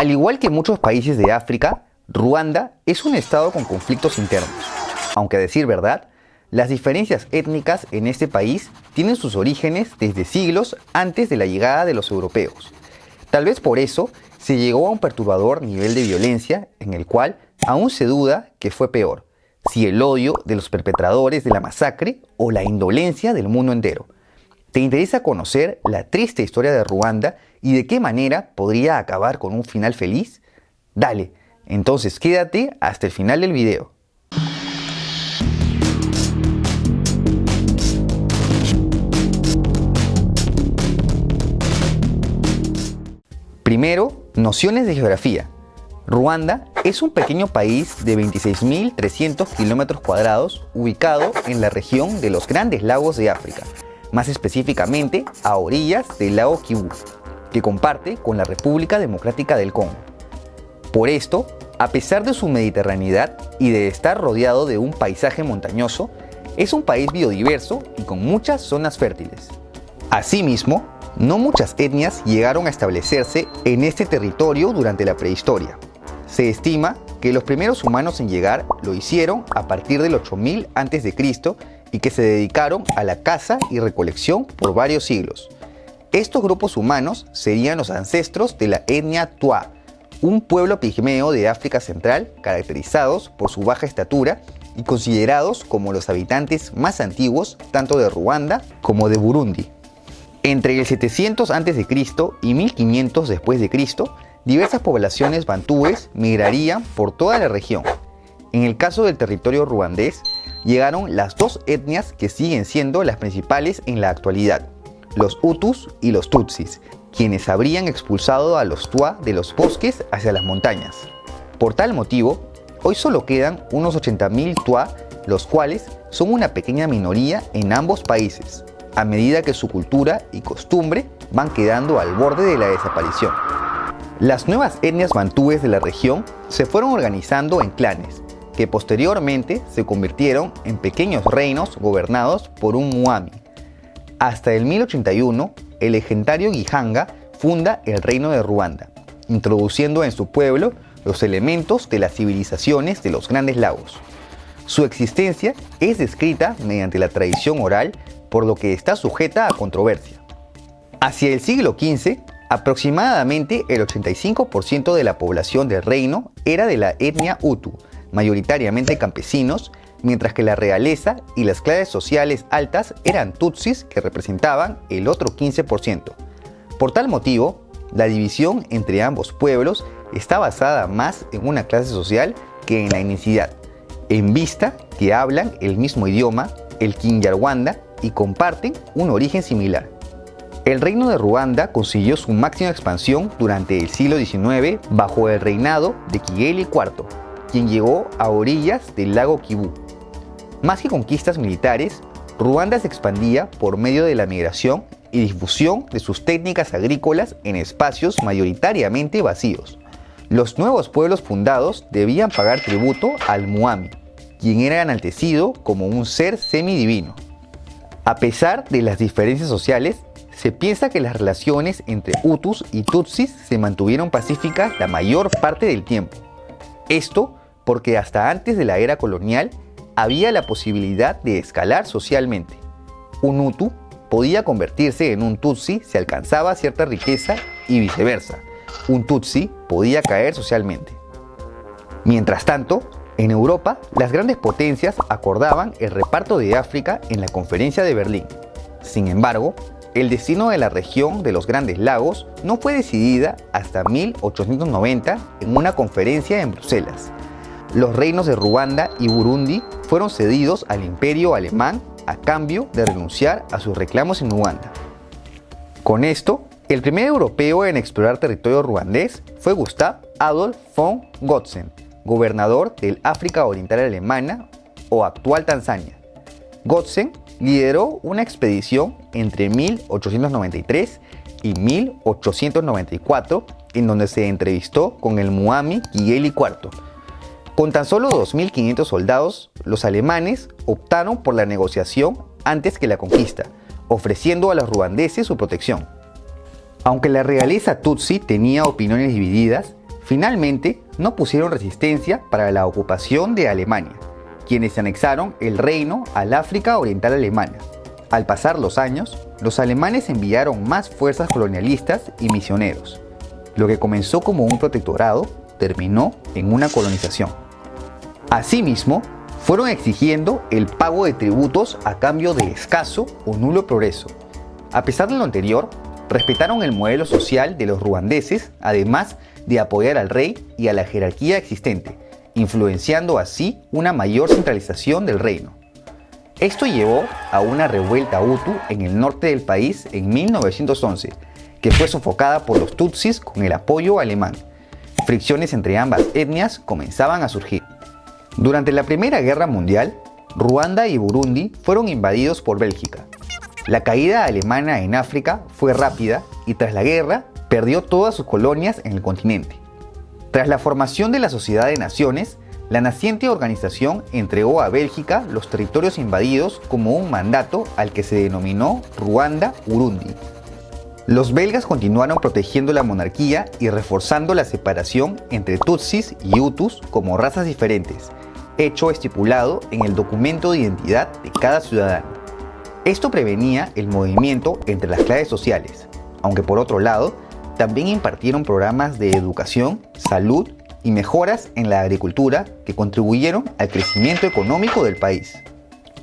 Al igual que muchos países de África, Ruanda es un estado con conflictos internos. Aunque a decir verdad, las diferencias étnicas en este país tienen sus orígenes desde siglos antes de la llegada de los europeos. Tal vez por eso se llegó a un perturbador nivel de violencia en el cual aún se duda que fue peor, si el odio de los perpetradores de la masacre o la indolencia del mundo entero. ¿Te interesa conocer la triste historia de Ruanda y de qué manera podría acabar con un final feliz? Dale, entonces quédate hasta el final del video. Primero, nociones de geografía. Ruanda es un pequeño país de 26.300 kilómetros cuadrados ubicado en la región de los Grandes Lagos de África, más específicamente a orillas del lago Kivu, que comparte con la República Democrática del Congo. Por esto, a pesar de su mediterraneidad y de estar rodeado de un paisaje montañoso, es un país biodiverso y con muchas zonas fértiles. Asimismo, no muchas etnias llegaron a establecerse en este territorio durante la prehistoria. Se estima que los primeros humanos en llegar lo hicieron a partir del 8000 a.C. y que se dedicaron a la caza y recolección por varios siglos. Estos grupos humanos serían los ancestros de la etnia Twa, un pueblo pigmeo de África Central caracterizados por su baja estatura y considerados como los habitantes más antiguos tanto de Ruanda como de Burundi. Entre el 700 a.C. y 1500 después de Cristo, diversas poblaciones bantúes migrarían por toda la región. En el caso del territorio ruandés, llegaron las dos etnias que siguen siendo las principales en la actualidad, los Hutus y los Tutsis, quienes habrían expulsado a los Twa de los bosques hacia las montañas. Por tal motivo, hoy solo quedan unos 80.000 Twa, los cuales son una pequeña minoría en ambos países, a medida que su cultura y costumbre van quedando al borde de la desaparición. Las nuevas etnias bantúes de la región se fueron organizando en clanes, que posteriormente se convirtieron en pequeños reinos gobernados por un muami. Hasta el 1081, el legendario Gihanga funda el reino de Ruanda, introduciendo en su pueblo los elementos de las civilizaciones de los Grandes Lagos. Su existencia es descrita mediante la tradición oral, por lo que está sujeta a controversia. Hacia el siglo XV, aproximadamente el 85% de la población del reino era de la etnia Hutu, mayoritariamente campesinos, mientras que la realeza y las clases sociales altas eran tutsis, que representaban el otro 15%. Por tal motivo, la división entre ambos pueblos está basada más en una clase social que en la etnicidad, en vista que hablan el mismo idioma, el Kinyarwanda, y comparten un origen similar. El reino de Ruanda consiguió su máxima expansión durante el siglo XIX bajo el reinado de Kigeli IV, quien llegó a orillas del lago Kivu. Más que conquistas militares, Ruanda se expandía por medio de la migración y difusión de sus técnicas agrícolas en espacios mayoritariamente vacíos. Los nuevos pueblos fundados debían pagar tributo al muami, quien era enaltecido como un ser semidivino. A pesar de las diferencias sociales, se piensa que las relaciones entre Hutus y Tutsis se mantuvieron pacíficas la mayor parte del tiempo. Esto porque hasta antes de la era colonial había la posibilidad de escalar socialmente. Un Hutu podía convertirse en un Tutsi si alcanzaba cierta riqueza y viceversa. Un Tutsi podía caer socialmente. Mientras tanto, en Europa, las grandes potencias acordaban el reparto de África en la Conferencia de Berlín. Sin embargo, el destino de la región de los Grandes Lagos no fue decidida hasta 1890 en una conferencia en Bruselas. Los reinos de Ruanda y Burundi fueron cedidos al Imperio Alemán a cambio de renunciar a sus reclamos en Uganda. Con esto, el primer europeo en explorar territorio ruandés fue Gustav Adolf von Gotzen, gobernador del África Oriental Alemana o actual Tanzania. Gotzen lideró una expedición entre 1893 y 1894 en donde se entrevistó con el muami Kigeli IV. Con tan solo 2.500 soldados, los alemanes optaron por la negociación antes que la conquista, ofreciendo a los ruandeses su protección. Aunque la realeza tutsi tenía opiniones divididas, Finalmente, no pusieron resistencia para la ocupación de Alemania, quienes anexaron el reino al África Oriental Alemana. Al pasar los años, los alemanes enviaron más fuerzas colonialistas y misioneros. Lo que comenzó como un protectorado terminó en una colonización. Asimismo, fueron exigiendo el pago de tributos a cambio de escaso o nulo progreso. A pesar de lo anterior, respetaron el modelo social de los ruandeses, además de apoyar al rey y a la jerarquía existente, influenciando así una mayor centralización del reino. Esto llevó a una revuelta hutu en el norte del país en 1911, que fue sofocada por los tutsis con el apoyo alemán. Fricciones entre ambas etnias comenzaban a surgir. Durante la Primera Guerra Mundial, Ruanda y Burundi fueron invadidos por Bélgica. La caída alemana en África fue rápida y tras la guerra perdió todas sus colonias en el continente. Tras la formación de la Sociedad de Naciones, la naciente organización entregó a Bélgica los territorios invadidos como un mandato al que se denominó Ruanda-Urundi. Los belgas continuaron protegiendo la monarquía y reforzando la separación entre tutsis y hutus como razas diferentes, hecho estipulado en el documento de identidad de cada ciudadano. Esto prevenía el movimiento entre las clases sociales, aunque por otro lado, también impartieron programas de educación, salud y mejoras en la agricultura que contribuyeron al crecimiento económico del país.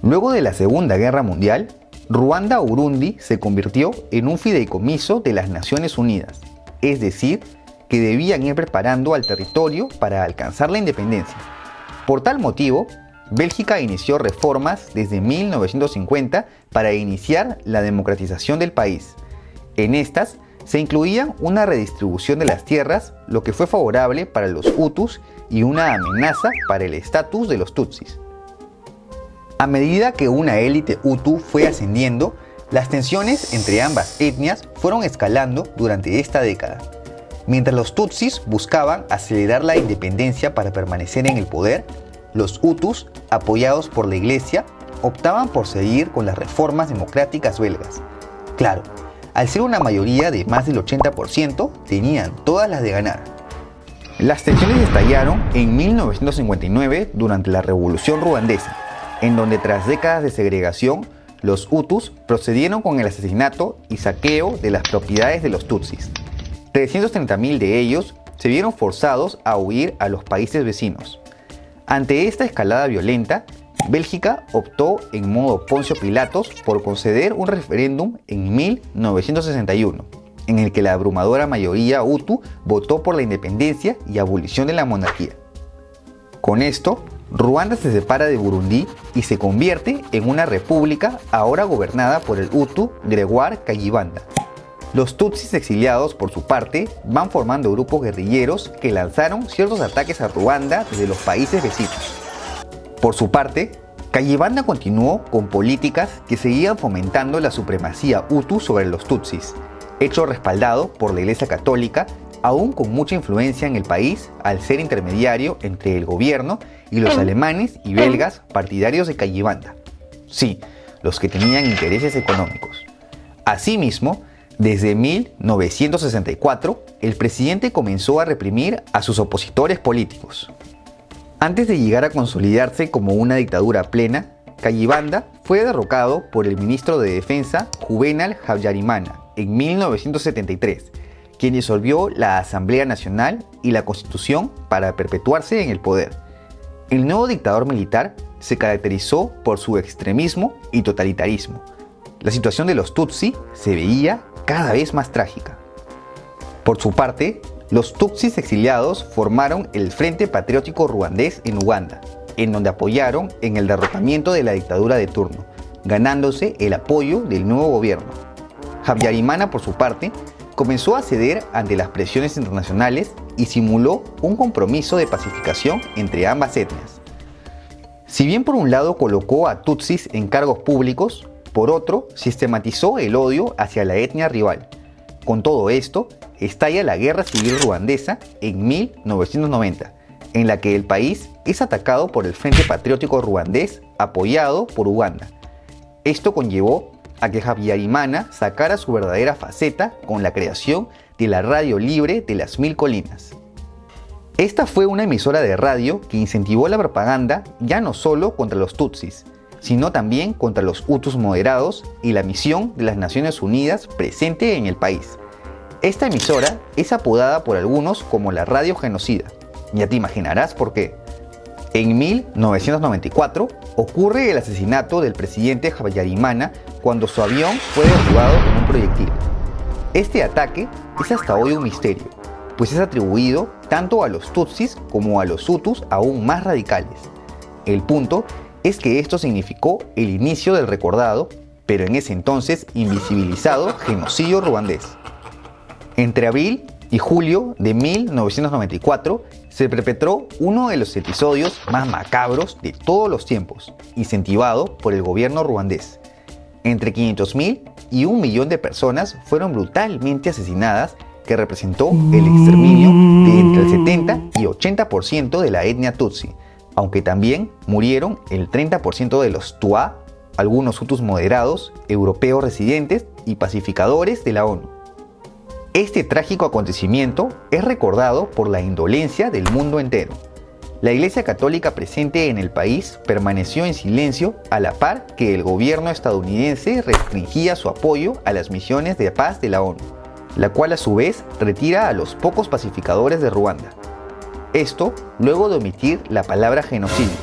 Luego de la Segunda Guerra Mundial, Ruanda-Urundi se convirtió en un fideicomiso de las Naciones Unidas, es decir, que debían ir preparando al territorio para alcanzar la independencia. Por tal motivo, Bélgica inició reformas desde 1950 para iniciar la democratización del país. En estas, se incluía una redistribución de las tierras, lo que fue favorable para los hutus y una amenaza para el estatus de los tutsis. A medida que una élite hutu fue ascendiendo, las tensiones entre ambas etnias fueron escalando durante esta década. Mientras los tutsis buscaban acelerar la independencia para permanecer en el poder, los hutus, apoyados por la iglesia, optaban por seguir con las reformas democráticas belgas. Claro, al ser una mayoría de más del 80%, tenían todas las de ganar. Las tensiones estallaron en 1959 durante la Revolución Ruandesa, en donde tras décadas de segregación, los hutus procedieron con el asesinato y saqueo de las propiedades de los tutsis. 330.000 de ellos se vieron forzados a huir a los países vecinos. Ante esta escalada violenta, Bélgica optó en modo Poncio Pilatos por conceder un referéndum en 1961, en el que la abrumadora mayoría hutu votó por la independencia y abolición de la monarquía. Con esto, Ruanda se separa de Burundi y se convierte en una república ahora gobernada por el hutu Gregoire Kayibanda. Los tutsis exiliados, por su parte, van formando grupos guerrilleros que lanzaron ciertos ataques a Ruanda desde los países vecinos. Por su parte, Kayibanda continuó con políticas que seguían fomentando la supremacía hutu sobre los tutsis, hecho respaldado por la Iglesia Católica, aún con mucha influencia en el país al ser intermediario entre el gobierno y los alemanes y belgas partidarios de Kayibanda. Sí, los que tenían intereses económicos. Asimismo, desde 1964, el presidente comenzó a reprimir a sus opositores políticos. Antes de llegar a consolidarse como una dictadura plena, Kayibanda fue derrocado por el ministro de Defensa Juvenal Habyarimana en 1973, quien disolvió la Asamblea Nacional y la Constitución para perpetuarse en el poder. El nuevo dictador militar se caracterizó por su extremismo y totalitarismo. La situación de los tutsi se veía cada vez más trágica. Por su parte, los tutsis exiliados formaron el Frente Patriótico Ruandés en Uganda, en donde apoyaron en el derrocamiento de la dictadura de turno, ganándose el apoyo del nuevo gobierno. Habyarimana, por su parte, comenzó a ceder ante las presiones internacionales y simuló un compromiso de pacificación entre ambas etnias. Si bien por un lado colocó a tutsis en cargos públicos, por otro sistematizó el odio hacia la etnia rival. Con todo esto, estalla la Guerra Civil Ruandesa en 1990, en la que el país es atacado por el Frente Patriótico Ruandés apoyado por Uganda. Esto conllevó a que Habyarimana sacara su verdadera faceta con la creación de la Radio Libre de las Mil Colinas. Esta fue una emisora de radio que incentivó la propaganda ya no solo contra los tutsis, sino también contra los hutus moderados y la misión de las Naciones Unidas presente en el país. Esta emisora es apodada por algunos como la radio genocida. Ya te imaginarás por qué. En 1994 ocurre el asesinato del presidente Habyarimana cuando su avión fue derribado con un proyectil. Este ataque es hasta hoy un misterio, pues es atribuido tanto a los tutsis como a los hutus aún más radicales. El punto es que esto significó el inicio del recordado, pero en ese entonces invisibilizado genocidio ruandés. Entre abril y julio de 1994 se perpetró uno de los episodios más macabros de todos los tiempos, incentivado por el gobierno ruandés. Entre 500.000 y 1 millón de personas fueron brutalmente asesinadas, que representó el exterminio de entre el 70 y 80% de la etnia tutsi, aunque también murieron el 30% de los Tuá, algunos hutus moderados, europeos residentes y pacificadores de la ONU. Este trágico acontecimiento es recordado por la indolencia del mundo entero. La Iglesia Católica presente en el país permaneció en silencio a la par que el gobierno estadounidense restringía su apoyo a las misiones de paz de la ONU, la cual a su vez retira a los pocos pacificadores de Ruanda. Esto luego de omitir la palabra genocidio,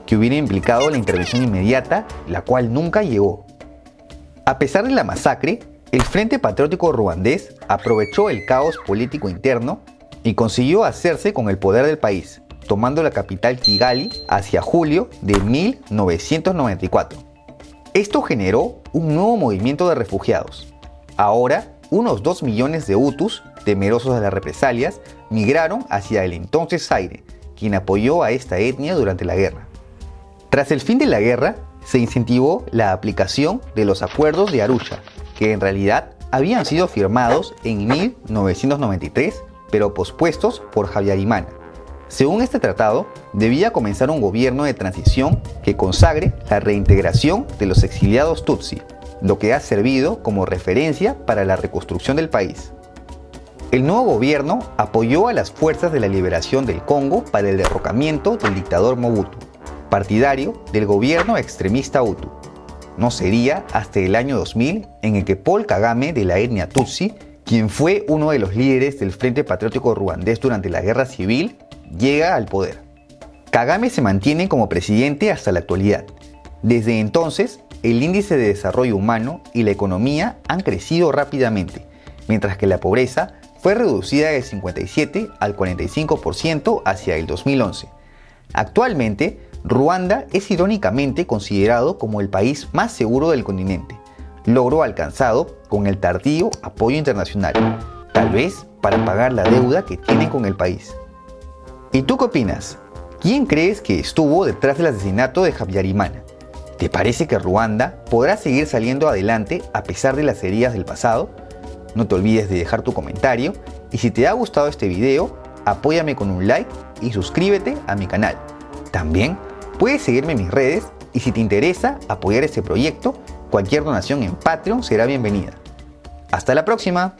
que hubiera implicado la intervención inmediata, la cual nunca llegó. A pesar de la masacre, el Frente Patriótico Ruandés aprovechó el caos político interno y consiguió hacerse con el poder del país, tomando la capital Kigali hacia julio de 1994. Esto generó un nuevo movimiento de refugiados. Ahora, unos 2 millones de hutus, temerosos de las represalias, migraron hacia el entonces Zaire, quien apoyó a esta etnia durante la guerra. Tras el fin de la guerra, se incentivó la aplicación de los acuerdos de Arusha, que en realidad habían sido firmados en 1993, pero pospuestos por Habyarimana. Según este tratado, debía comenzar un gobierno de transición que consagre la reintegración de los exiliados tutsi, lo que ha servido como referencia para la reconstrucción del país. El nuevo gobierno apoyó a las fuerzas de la liberación del Congo para el derrocamiento del dictador Mobutu, partidario del gobierno extremista Hutu. No sería hasta el año 2000 en el que Paul Kagame, de la etnia Tutsi, quien fue uno de los líderes del Frente Patriótico Ruandés durante la Guerra Civil, llega al poder. Kagame se mantiene como presidente hasta la actualidad. Desde entonces, el índice de desarrollo humano y la economía han crecido rápidamente, mientras que la pobreza fue reducida del 57 al 45% hacia el 2011. Actualmente, Ruanda es irónicamente considerado como el país más seguro del continente, logro alcanzado con el tardío apoyo internacional, tal vez para pagar la deuda que tienen con el país. ¿Y tú qué opinas? ¿Quién crees que estuvo detrás del asesinato de Habyarimana? ¿Te parece que Ruanda podrá seguir saliendo adelante a pesar de las heridas del pasado? No te olvides de dejar tu comentario y si te ha gustado este video, apóyame con un like y suscríbete a mi canal. También puedes seguirme en mis redes y si te interesa apoyar este proyecto, cualquier donación en Patreon será bienvenida. ¡Hasta la próxima!